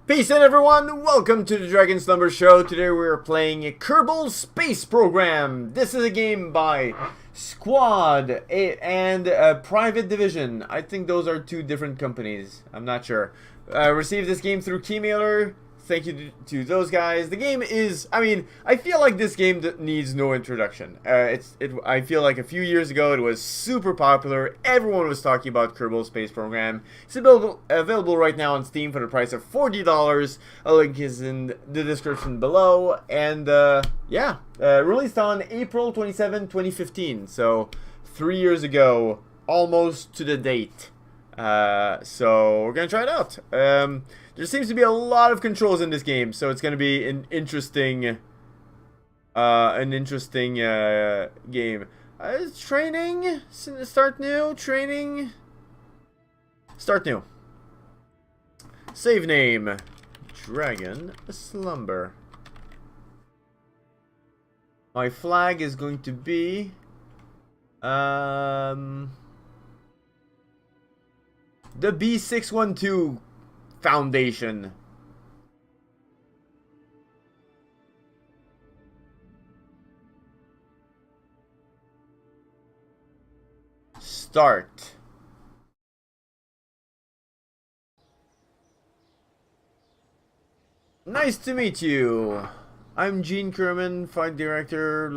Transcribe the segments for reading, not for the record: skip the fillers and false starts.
Peace in everyone, welcome to the Dragon's Number Show. Today we're playing Kerbal Space Program. This is a game by Squad and Private Division. I think those are two different companies, I'm not sure. Received this game through Keymailer. Thank you to those guys. The game is, I feel like this game needs no introduction. I feel like a few years ago it was super popular. Everyone was talking about Kerbal Space Program. It's available right now on Steam for the price of $40. A link is in the description below. And released on April 27, 2015. So 3 years ago, almost to the date. So we're gonna try it out. There seems to be a lot of controls in this game, so it's gonna be an interesting game. Training, start new, training, start new. Save name, Dragon Slumber. My flag is going to be the B612 Foundation. Start. Nice to meet you. I'm Gene Kerman, Flight Director.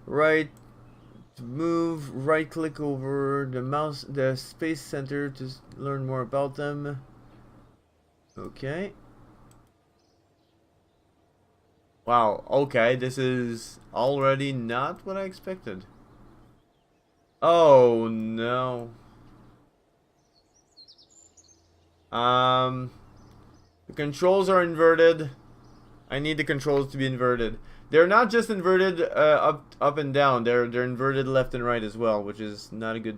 Right. Move, right click over the Space Center to learn more about them. Okay. Wow, okay, this is already not what I expected. Oh no. The controls are inverted. I need the controls to be inverted. They're not just inverted up and down. They're inverted left and right as well, which is not a good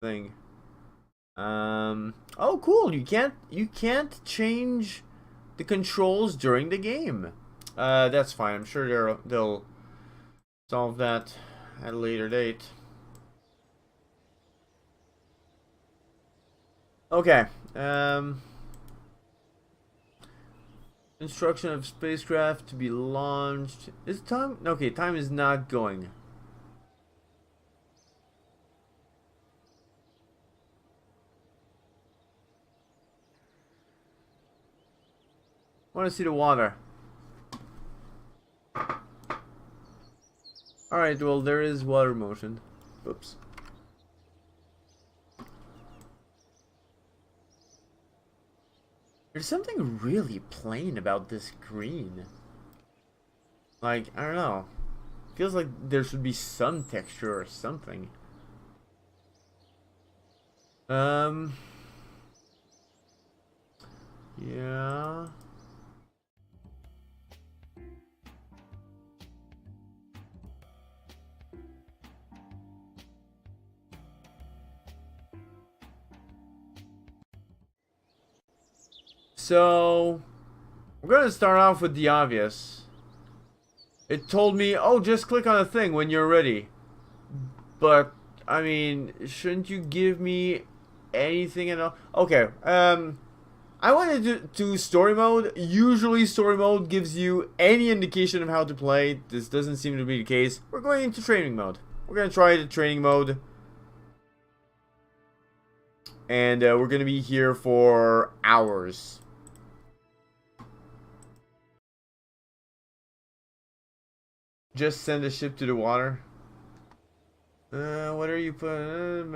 thing. Oh cool, you can't change the controls during the game. That's fine. I'm sure they'll solve that at a later date. Okay. Instruction of spacecraft to be launched. Is time? Okay, time is not going. Want to see the water. Alright, well, there is water motion. Oops. There's something really plain about this green. Like, I don't know. Feels like there should be some texture or something. Yeah. So, we're gonna start off with the obvious. It told me, oh, just click on a thing when you're ready. But, I mean, shouldn't you give me anything at all? Okay, I wanted to do story mode. Usually story mode gives you any indication of how to play. This doesn't seem to be the case. We're going into training mode. We're gonna try the training mode. And we're gonna be here for hours. Just send a ship to the water. What are you putting?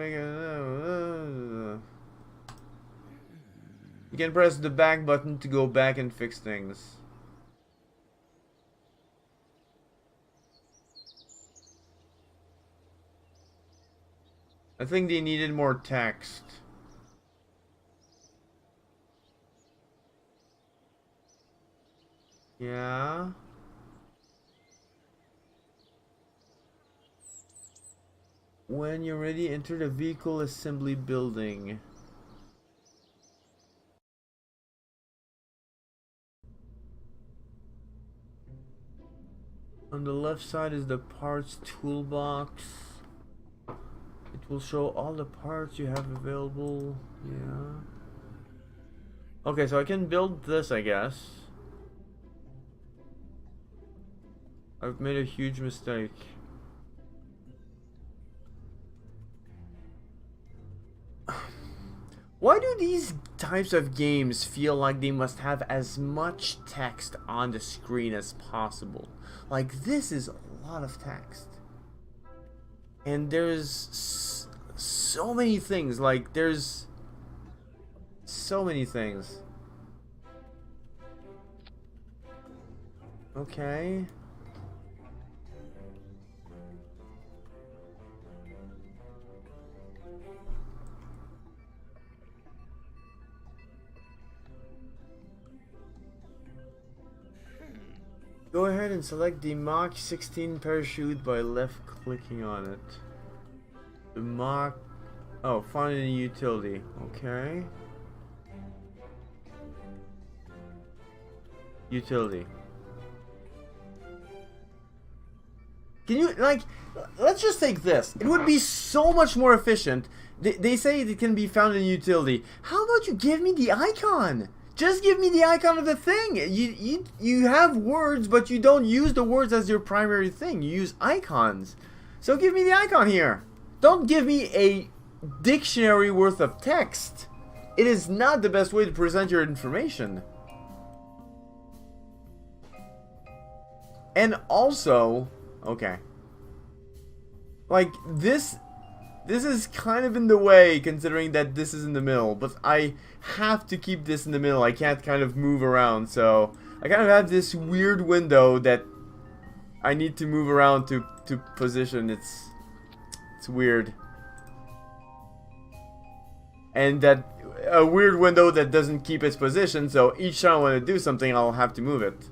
You can press the back button to go back and fix things. I think they needed more text. Yeah. When you're ready, enter the vehicle assembly building. On the left side is the parts toolbox. It will show all the parts you have available. Yeah. Okay, so I can build this, I guess. I've made a huge mistake. Why do these types of games feel like they must have as much text on the screen as possible? Like, this is a lot of text. And there's so many things. Like, there's so many things. Okay. Go ahead and select the Mach 16 parachute by left clicking on it. The Mach... Oh, find a utility. Okay. Utility. Can you, like, let's just take this. It would be so much more efficient. They say it can be found in utility. How about you give me the icon? Just give me the icon of the thing. You have words, but you don't use the words as your primary thing. You use icons. So give me the icon here. Don't give me a dictionary worth of text. It is not the best way to present your information. And also, okay. Like, this is kind of in the way, considering that this is in the middle, but I have to keep this in the middle. I can't kind of move around, so I kind of have this weird window that I need to move around to position. It's weird. And that a weird window that doesn't keep its position, so each time I want to do something, I'll have to move it.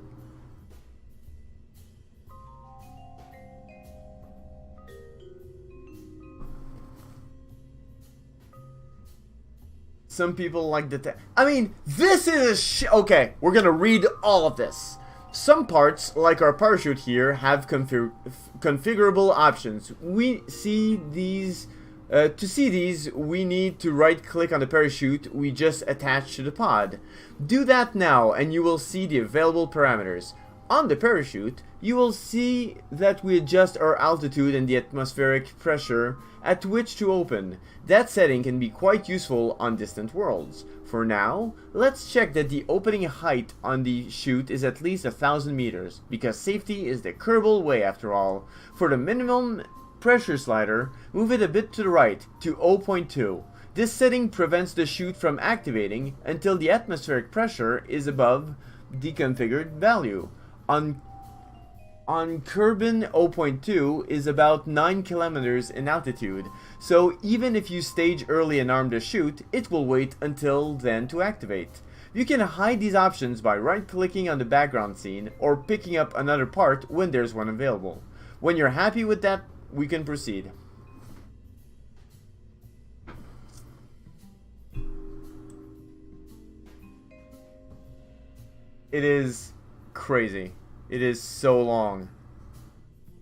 Some people like the I mean, this is okay, we're gonna read all of this. Some parts, like our parachute here, have configurable options. We see these. To see these, we need to right-click on the parachute we just attached to the pod. Do that now, and you will see the available parameters. On the parachute, you will see that we adjust our altitude and the atmospheric pressure at which to open. That setting can be quite useful on distant worlds. For now, let's check that the opening height on the chute is at least 1,000 meters, because safety is the Kerbal way after all. For the minimum pressure slider, move it a bit to the right, to 0.2. This setting prevents the chute from activating until the atmospheric pressure is above the configured value. On Kerbin, 0.2 is about 9 kilometers in altitude, so even if you stage early and arm the chute, it will wait until then to activate. You can hide these options by right-clicking on the background scene or picking up another part when there's one available. When you're happy with that, we can proceed. It is crazy. It is so long.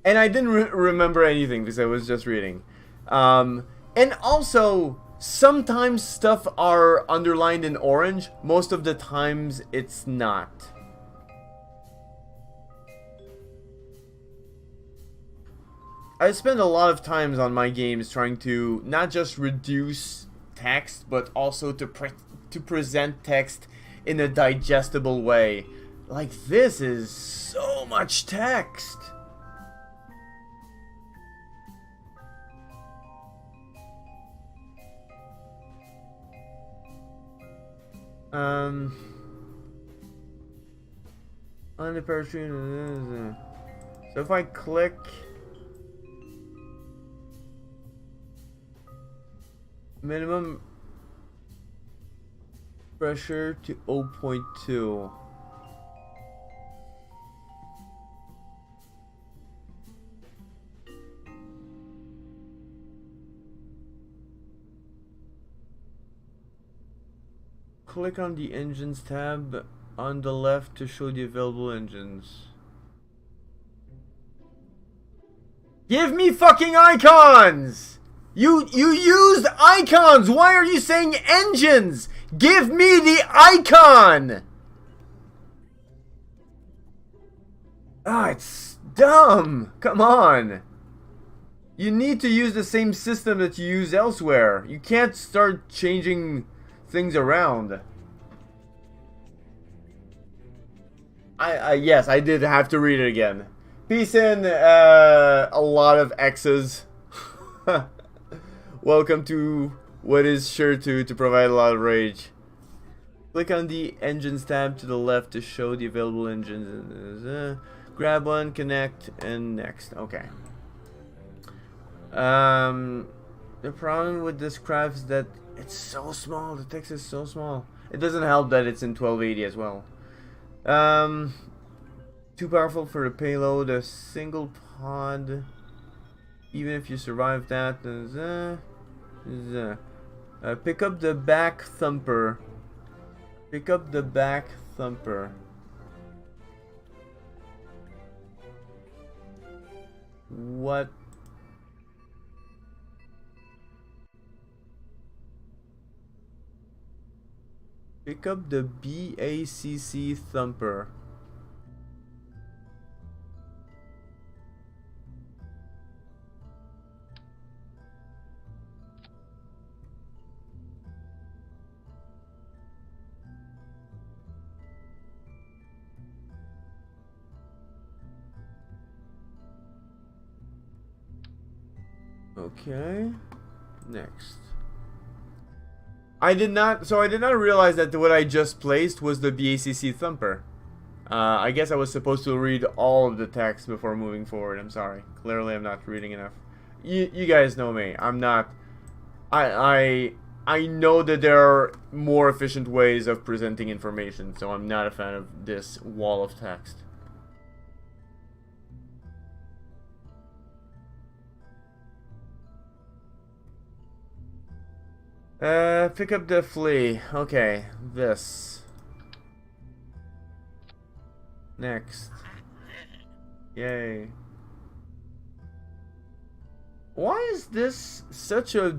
And I didn't remember anything because I was just reading. And also, sometimes stuff are underlined in orange. Most of the times it's not. I spend a lot of times on my games trying to not just reduce text, but also to present text in a digestible way. Like, this is so much text. On the parachute. So if I click, minimum pressure to 0.2. Click on the engines tab on the left to show the available engines. Give me fucking icons! You used icons! Why are you saying engines? Give me the icon! Ah, it's dumb! Come on! You need to use the same system that you use elsewhere. You can't start changing things around. Yes, I did have to read it again. Peace in, a lot of X's. Welcome to what is sure to provide a lot of rage. Click on the engines tab to the left to show the available engines. Grab one, connect, and next. Okay. The problem with this craft is that it's so small. The text is so small. It doesn't help that it's in 1280 as well. Too powerful for the payload. A single pod. Even if you survive that, pick up the back thumper. Pick up the back thumper. What? Pick up the BACC thumper. Okay, next. I did not realize that what I just placed was the BACC thumper. I guess I was supposed to read all of the text before moving forward. I'm sorry. Clearly I'm not reading enough. You guys know me. I'm not... I know that there are more efficient ways of presenting information, so I'm not a fan of this wall of text. Pick up the flea. Okay, this. Next. Yay. Why is this such a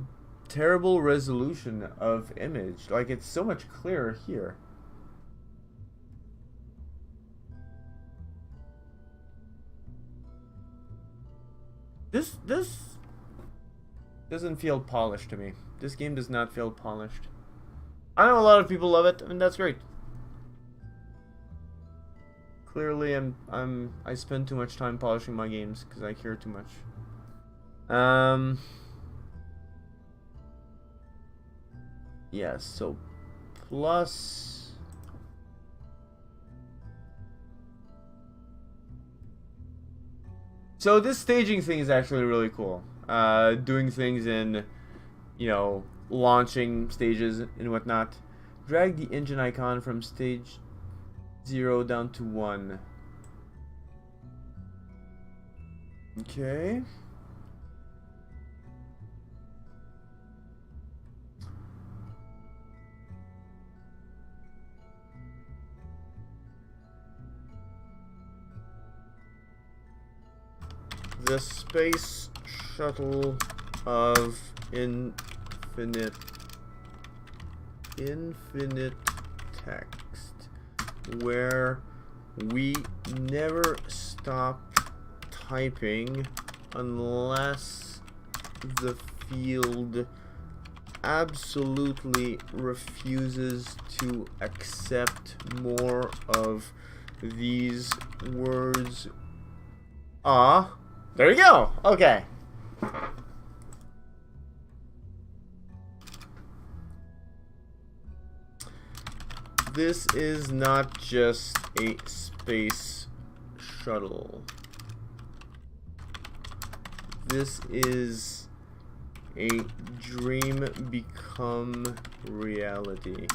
terrible resolution of image? Like, it's so much clearer here. This doesn't feel polished to me. This game does not feel polished. I know a lot of people love it, and that's great. Clearly, I spend too much time polishing my games because I care too much. Yes, so plus. So this staging thing is actually really cool. Doing things in, you know, launching stages and whatnot. Drag the engine icon from stage 0 down to 1. Okay. The space shuttle of infinite text, where we never stop typing unless the field absolutely refuses to accept more of these words. There you go. Okay. This is not just a space shuttle. This is a dream become reality.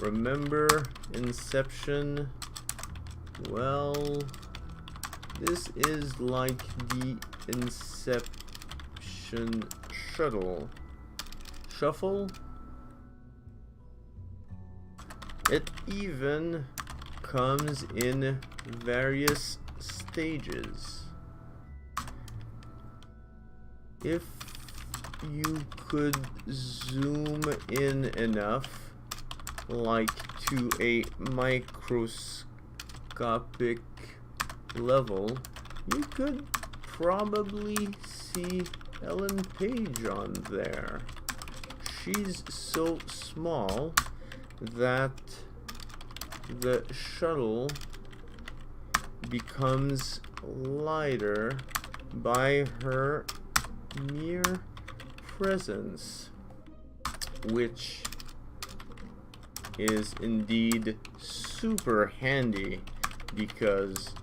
Remember Inception? Well, this is like the Inception shuttle. Shuffle? It even comes in various stages. If you could zoom in enough, like to a microscopic level, you could probably see Ellen Page on there. She's so small that the shuttle becomes lighter by her mere presence, which is indeed super handy because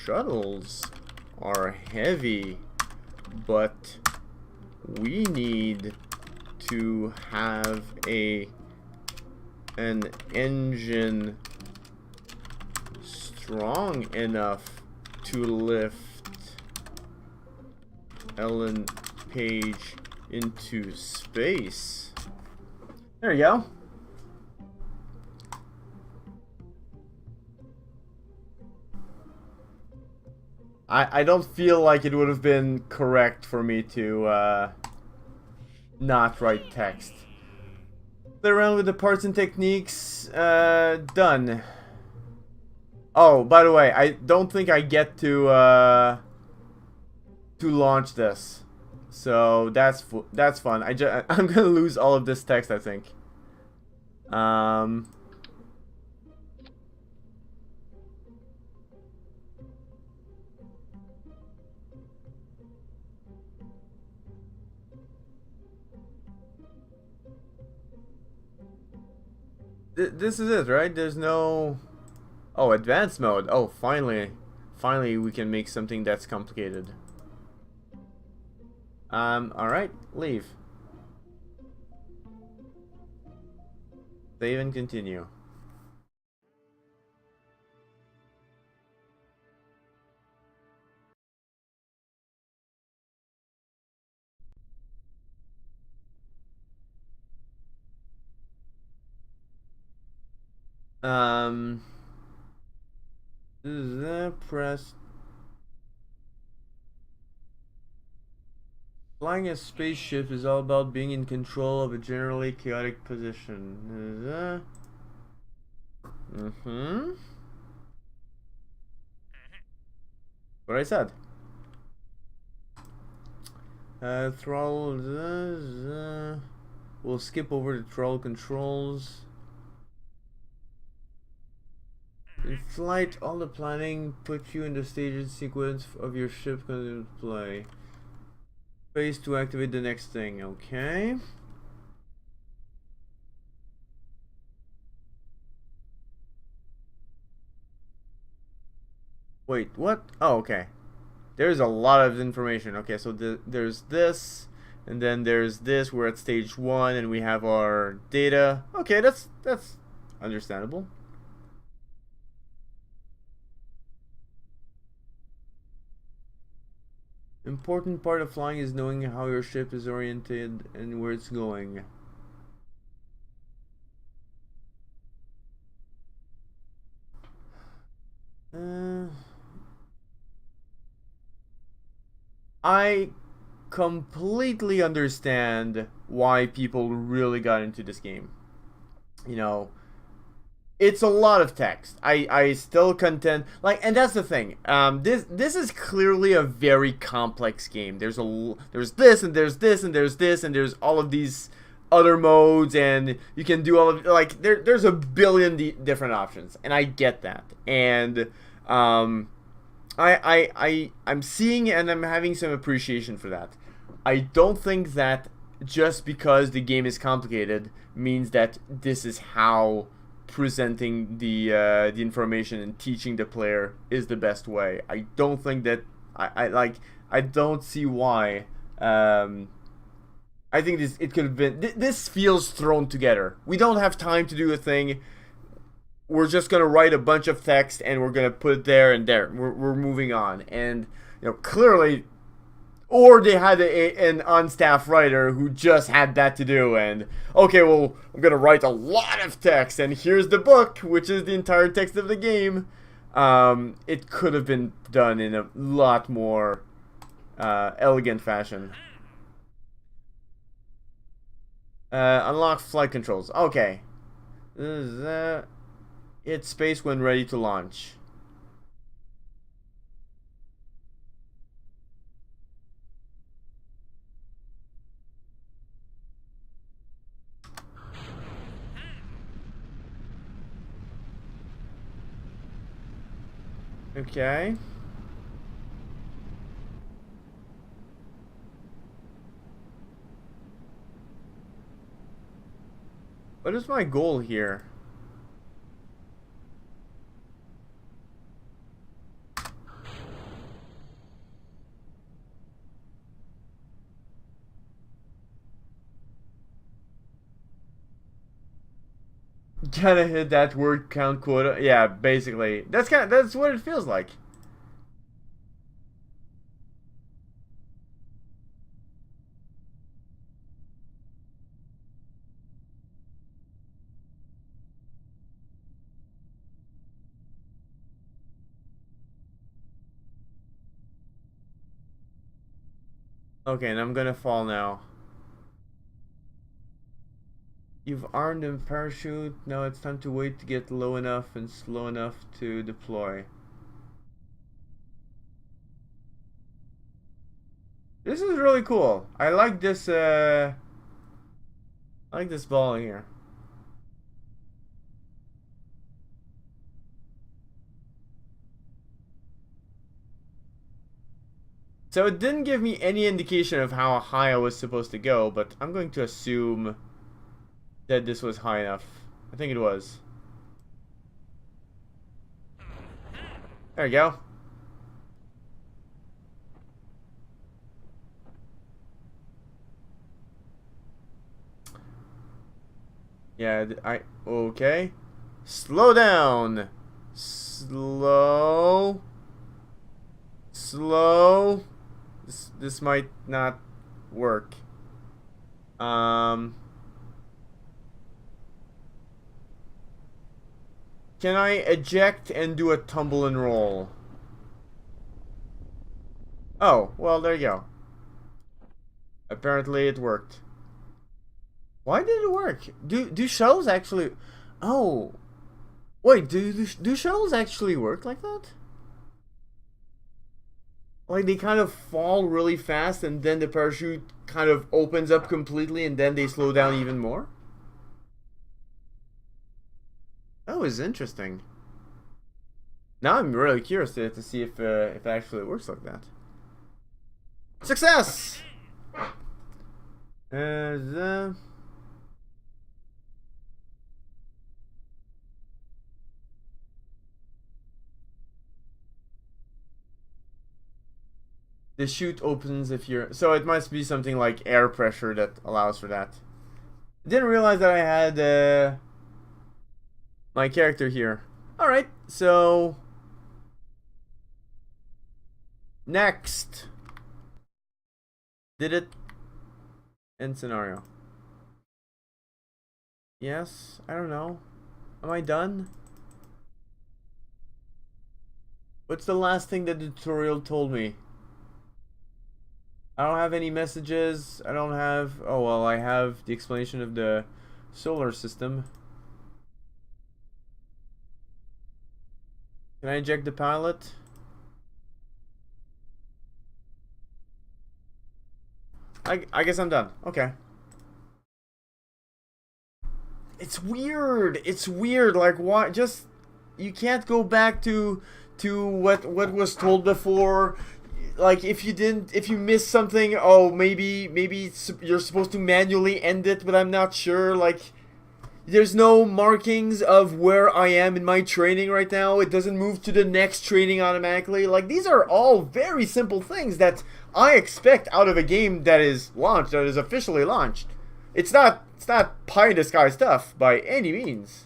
shuttles are heavy, but we need to have an engine strong enough to lift Ellen Page into space. There you go. I don't feel like it would have been correct for me to not write text. Play around with the parts and techniques. Done. Oh, by the way, I don't think I get to launch this, so that's fun. I'm gonna lose all of this text, I think. This is it, right? There's no... Oh, advanced mode. Oh, finally. Finally we can make something that's complicated. Alright. Leave. Save and continue. Press. Flying a spaceship is all about being in control of a generally chaotic position. What I said. Throttle. We'll skip over the throttle controls. In flight, all the planning put you in the staged sequence of your ship comes into play. Space to activate the next thing, okay. Wait, what? Oh, okay. There's a lot of information. Okay, so there's this, and then there's this. We're at stage 1, and we have our data. Okay, that's understandable. Important part of flying is knowing how your ship is oriented and where it's going. I completely understand why people really got into this game. You know, it's a lot of text. I still contend, like, and that's the thing. This is clearly a very complex game. There's this and there's this and there's this and there's all of these other modes, and you can do all of, like, there's a billion different options, and I get that. And I'm seeing and I'm having some appreciation for that. I don't think that just because the game is complicated means that this is how presenting the information and teaching the player is the best way. I don't think that I don't see why. I think it could have been. This feels thrown together. We don't have time to do a thing. We're just gonna write a bunch of text and we're gonna put it there and there. We're moving on, and clearly. Or they had an on-staff writer who just had that to do, and okay, well, I'm gonna write a lot of text, and here's the book, which is the entire text of the game. It could have been done in a lot more elegant fashion. Unlock flight controls. Okay, This is, hit space when ready to launch. Okay. What is my goal here? Gotta hit that word count quota. Yeah, basically. That's what it feels like. Okay, and I'm gonna fall now. You've armed a parachute. Now it's time to wait to get low enough and slow enough to deploy. This is really cool. I like this ball here. So it didn't give me any indication of how high I was supposed to go, but I'm going to assume that this was high enough. I think it was. There we go. Yeah, okay. Slow down. Slow. This might not work. Can I eject and do a tumble and roll? Oh, well, there you go. Apparently it worked. Why did it work? Do shuttles actually... Oh. Wait, do shuttles actually work like that? Like they kind of fall really fast and then the parachute kind of opens up completely and then they slow down even more? That was interesting. Now I'm really curious to see if it actually works like that. Success! The chute opens if you're... So it must be something like air pressure that allows for that. Didn't realize that I had my character here. Alright, so... Next. Did it? End scenario. Yes, I don't know. Am I done? What's the last thing that the tutorial told me? I don't have any messages. I don't have... Oh, well, I have the explanation of the solar system. Can I eject the pilot? I guess I'm done. Okay. It's weird. It's weird. Like, why? Just... You can't go back to what was told before. Like if you missed something, oh maybe you're supposed to manually end it, but I'm not sure. Like there's no markings of where I am in my training right now. It doesn't move to the next training automatically. Like these are all very simple things that I expect out of a game that is launched, that is officially launched. It's not pie in the sky stuff by any means.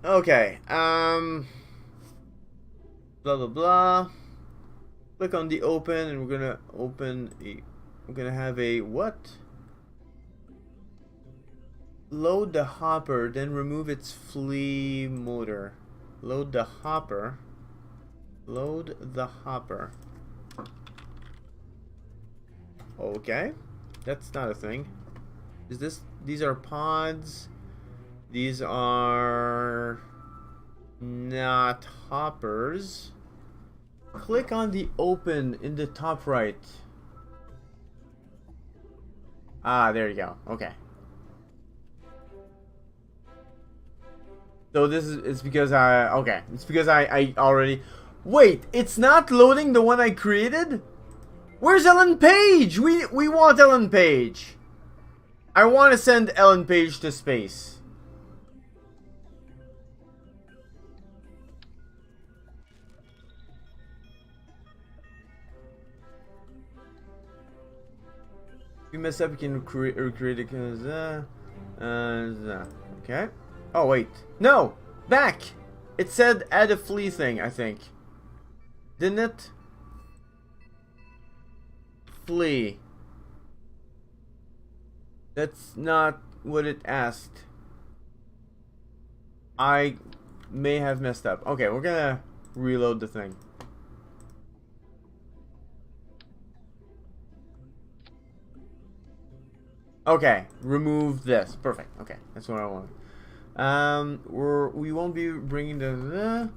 Okay, blah blah blah. Click on the open and we're gonna have a what? Load the hopper, then remove its flea motor. Load the hopper. Load the hopper. Okay. That's not a thing. Is this... These are pods. These are... not hoppers. Click on the open in the top right. Ah, there you go. Okay. So this is... It's because I... Okay. It's because I already... Wait! It's not loading the one I created? Where's Ellen Page? We want Ellen Page. I want to send Ellen Page to space. If you mess up, you can recreate it. Okay. Oh wait, no, back. It said add a flea thing, I think. Didn't it? Flea. That's not what it asked. I may have messed up. Okay, we're gonna reload the thing. Okay, remove this. Perfect. Okay, that's what I want. We won't be bringing the...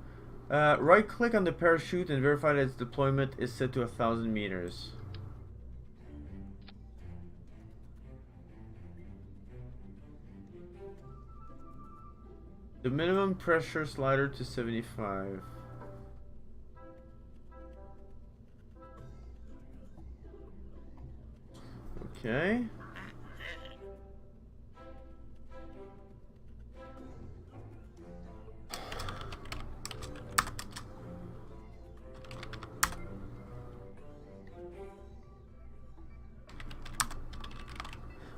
right click on the parachute and verify that its deployment is set to 1,000 meters. The minimum pressure slider to 75. Okay.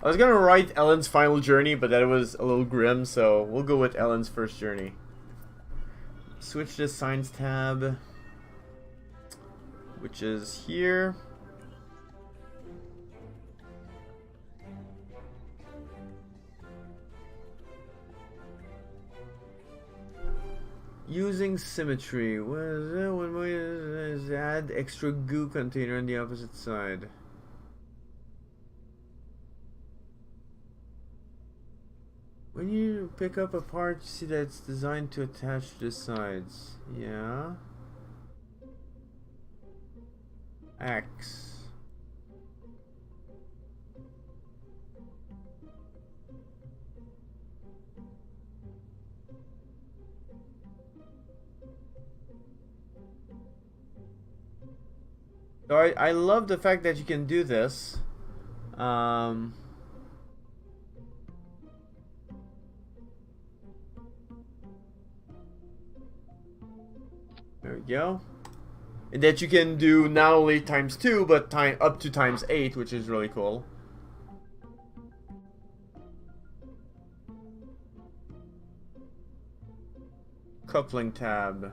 I was gonna write Ellen's final journey, but that was a little grim, so we'll go with Ellen's first journey. Switch to Science tab, which is here. Using symmetry. What is it? One way is add extra goo container on the opposite side. When you pick up a part, you see that it's designed to attach to the sides. Yeah. X. So I love the fact that you can do this. There we go. And that you can do not only ×2, but up to ×8, which is really cool. Coupling tab.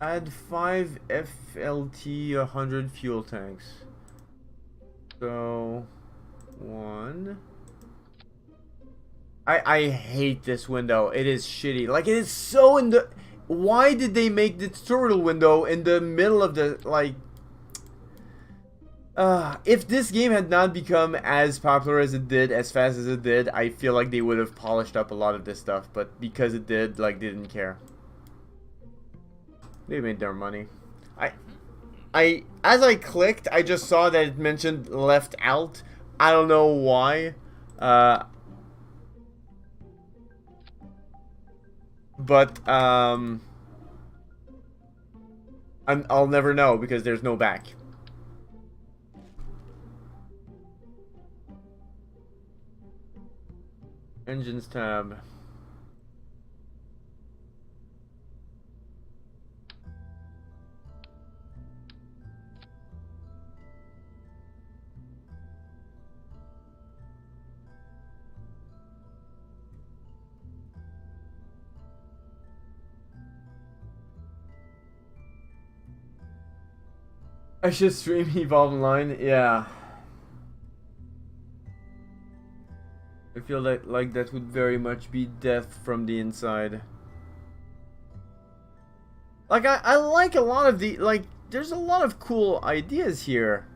Add 5 FLT 100 fuel tanks. So 1. I hate this window. It is shitty. Like, it is so in the... Why did they make the tutorial window in the middle of the, like... if this game had not become as popular as it did, as fast as it did, I feel like they would have polished up a lot of this stuff. But because it did, like, they didn't care. They made their money. As I clicked, I just saw that it mentioned left out. I don't know why. But I'll never know because there's no back. Engines tab. I should stream Evolve Online, yeah. I feel like that would very much be death from the inside. Like, I like a lot of the, like, there's a lot of cool ideas here.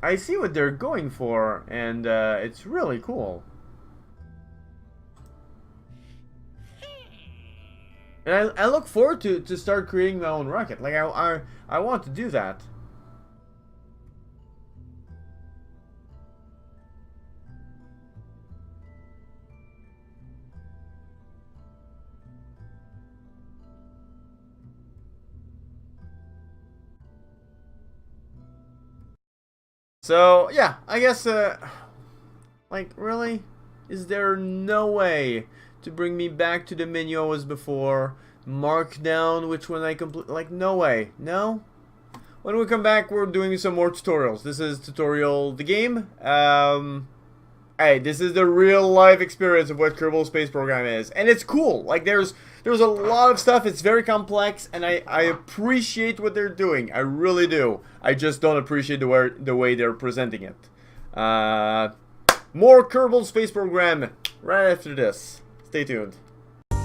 I see what they're going for, and it's really cool. And I look forward to start creating my own rocket. Like, I want to do that. So, yeah, I guess, like, really? Is there no way to bring me back to the menu I was before? Mark down which one I complete? Like, no way. No? When we come back, we're doing some more tutorials. This is tutorial the game. Hey, this is the real life experience of what Kerbal Space Program is. And it's cool. Like, there's a lot of stuff. It's very complex, and I appreciate what they're doing. I really do. I just don't appreciate the way they're presenting it. More Kerbal Space Program right after this. Stay tuned.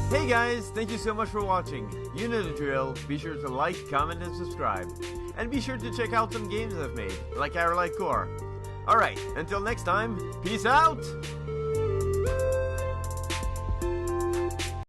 Hey guys, thank you so much for watching. You know the drill. Be sure to like, comment, and subscribe. And be sure to check out some games I've made, like Aerodynamic Core. Alright, until next time, peace out!